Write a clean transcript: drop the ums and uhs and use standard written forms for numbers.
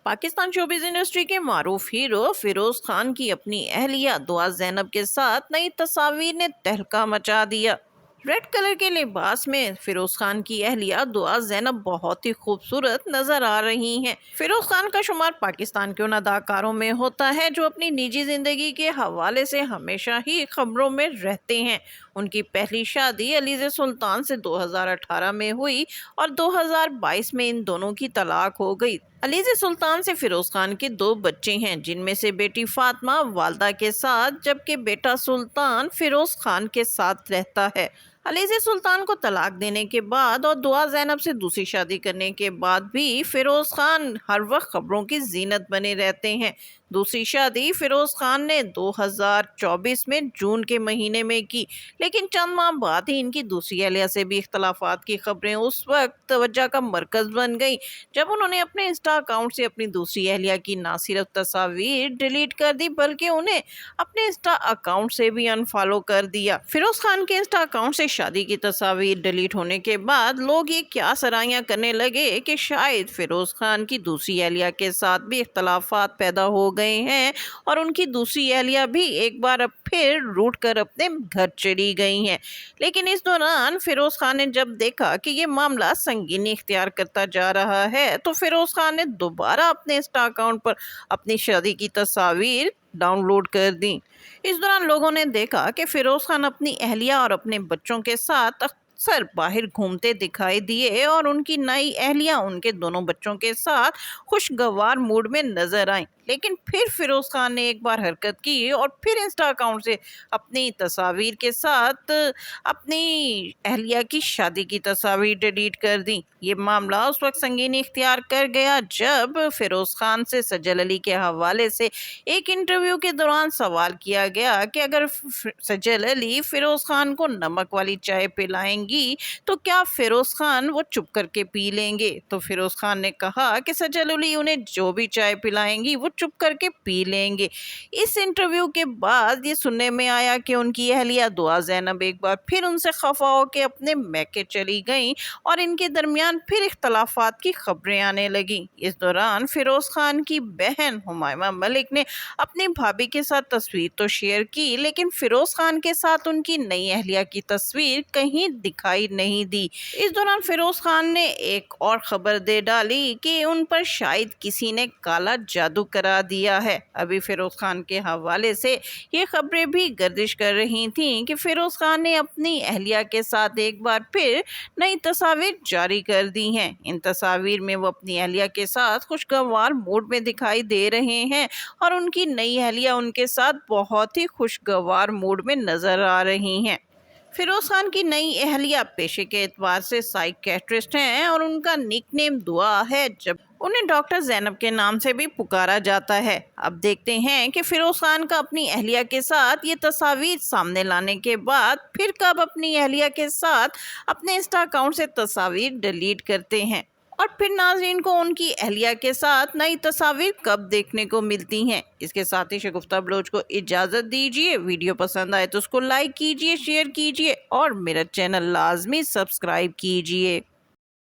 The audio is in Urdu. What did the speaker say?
پاکستان شوبز انڈسٹری کے معروف ہیرو فیروز خان کی اپنی اہلیہ دعا زینب کے ساتھ نئی تصاویر نے تہلکہ مچا دیا۔ ریڈ کلر کے لباس میں فیروز خان کی اہلیہ دعا زینب بہت ہی خوبصورت نظر آ رہی ہیں۔ فیروز خان کا شمار پاکستان کے ان اداکاروں میں ہوتا ہے جو اپنی نجی زندگی کے حوالے سے ہمیشہ ہی خبروں میں رہتے ہیں۔ ان کی پہلی شادی علیزِ سلطان سے 2018 میں ہوئی اور 2022 میں ان دونوں کی طلاق ہو گئی۔ علیزِ سلطان سے فیروز خان کے 2 بچے ہیں، جن میں سے بیٹی فاطمہ والدہ کے ساتھ جبکہ بیٹا سلطان فیروز خان کے ساتھ رہتا ہے۔ علیزِ سلطان کو طلاق دینے کے بعد اور دعا زینب سے دوسری شادی کرنے کے بعد بھی فیروز خان ہر وقت خبروں کی زینت بنے رہتے ہیں۔ دوسری شادی فیروز خان نے 2024 میں جون کے مہینے میں کی، لیکن چند ماہ بعد ہی ان کی دوسری اہلیہ سے بھی اختلافات کی خبریں اس وقت توجہ کا مرکز بن گئی جب انہوں نے اپنے انسٹا اکاؤنٹ سے اپنی دوسری اہلیہ کی نہ صرف تصاویر ڈیلیٹ کر دی بلکہ انہیں اپنے انسٹا اکاؤنٹ سے بھی انفالو کر دیا۔ فیروز خان کے انسٹا اکاؤنٹ سے شادی کی تصاویر ڈیلیٹ ہونے کے بعد لوگ یہ کیا سرائیاں کرنے لگے کہ شاید فیروز خان کی دوسری اہلیہ کے ساتھ بھی اختلافات پیدا ہو گئے ہیں اور ان کی دوسری اہلیہ بھی ایک بار پھر روٹ کر اپنے گھر چلی گئی ہیں۔ لیکن اس دوران فیروز خان نے جب دیکھا کہ یہ معاملہ سنگینی اختیار کرتا جا رہا ہے تو فیروز خان نے دوبارہ اپنے انسٹا اکاؤنٹ پر اپنی شادی کی تصاویر ڈاؤن لوڈ کر دیں۔ اس دوران لوگوں نے دیکھا کہ فیروز خان اپنی اہلیہ اور اپنے بچوں کے ساتھ اکثر باہر گھومتے دکھائی دیے اور ان کی نئی اہلیہ ان کے دونوں بچوں کے ساتھ خوشگوار موڈ میں نظر آئیں۔ لیکن پھر فیروز خان نے ایک بار حرکت کی اور پھر انسٹا اکاؤنٹ سے اپنی تصاویر کے ساتھ اپنی اہلیہ کی شادی کی تصاویر ڈیلیٹ کر دیں۔ یہ معاملہ اس وقت سنگینی اختیار کر گیا جب فیروز خان سے سجل علی کے حوالے سے ایک انٹرویو کے دوران سوال کیا گیا کہ اگر سجل علی فیروز خان کو نمک والی چائے پلائیں گی تو کیا فیروز خان وہ چپ کر کے پی لیں گے؟ تو فیروز خان نے کہا کہ سجل علی انہیں جو بھی چائے پلائیں گی وہ چپ کر کے پی لیں گے۔ اس انٹرویو کے بعد یہ سننے میں آیا کہ ان کی اہلیہ دعا زینب ایک بار پھر ان سے خفا ہو کے اپنے میکے چلی گئیں اور ان کے درمیان پھر اختلافات کی خبریں آنے لگیں۔ اس دوران فیروز خان کی بہن ہمائمہ ملک نے اپنی بھابھی کے ساتھ تصویر تو شیئر کی لیکن فیروز خان کے ساتھ ان کی نئی اہلیہ کی تصویر کہیں دکھائی نہیں دی۔ اس دوران فیروز خان نے ایک اور خبر دے ڈالی کہ ان پر شاید کسی نے کالا جادو کرا دیا ہے۔ ابھی فیروز خان کے حوالے سے یہ خبریں بھی گردش کر رہی تھیں کہ فیروز خان نے اپنی اہلیہ کے ساتھ ایک بار پھر نئی تصاویر جاری کر دی ہیں۔ ان تصاویر میں وہ اپنی اہلیہ کے ساتھ خوشگوار موڈ میں دکھائی دے رہے ہیں اور ان کی نئی اہلیہ ان کے ساتھ بہت ہی خوشگوار موڈ میں نظر آ رہی ہیں۔ فیروز خان کی نئی اہلیہ پیشے کے اعتبار سے سائیکیٹرسٹ ہیں اور ان کا نک نیم دعا ہے، جب انہیں ڈاکٹر زینب کے نام سے بھی پکارا جاتا ہے۔ اب دیکھتے ہیں کہ فیروز خان کا اپنی اہلیہ کے ساتھ یہ تصاویر سامنے لانے کے بعد پھر کب اپنی اہلیہ کے ساتھ اپنے انسٹا اکاؤنٹ سے تصاویر ڈیلیٹ کرتے ہیں اور پھر ناظرین کو ان کی اہلیہ کے ساتھ نئی تصاویر کب دیکھنے کو ملتی ہیں۔ اس کے ساتھ ہی شگفتہ بلوچ کو اجازت دیجیے۔ ویڈیو پسند آئے تو اس کو لائک کیجیے، شیئر کیجیے اور میرا چینل لازمی سبسکرائب کیجیے۔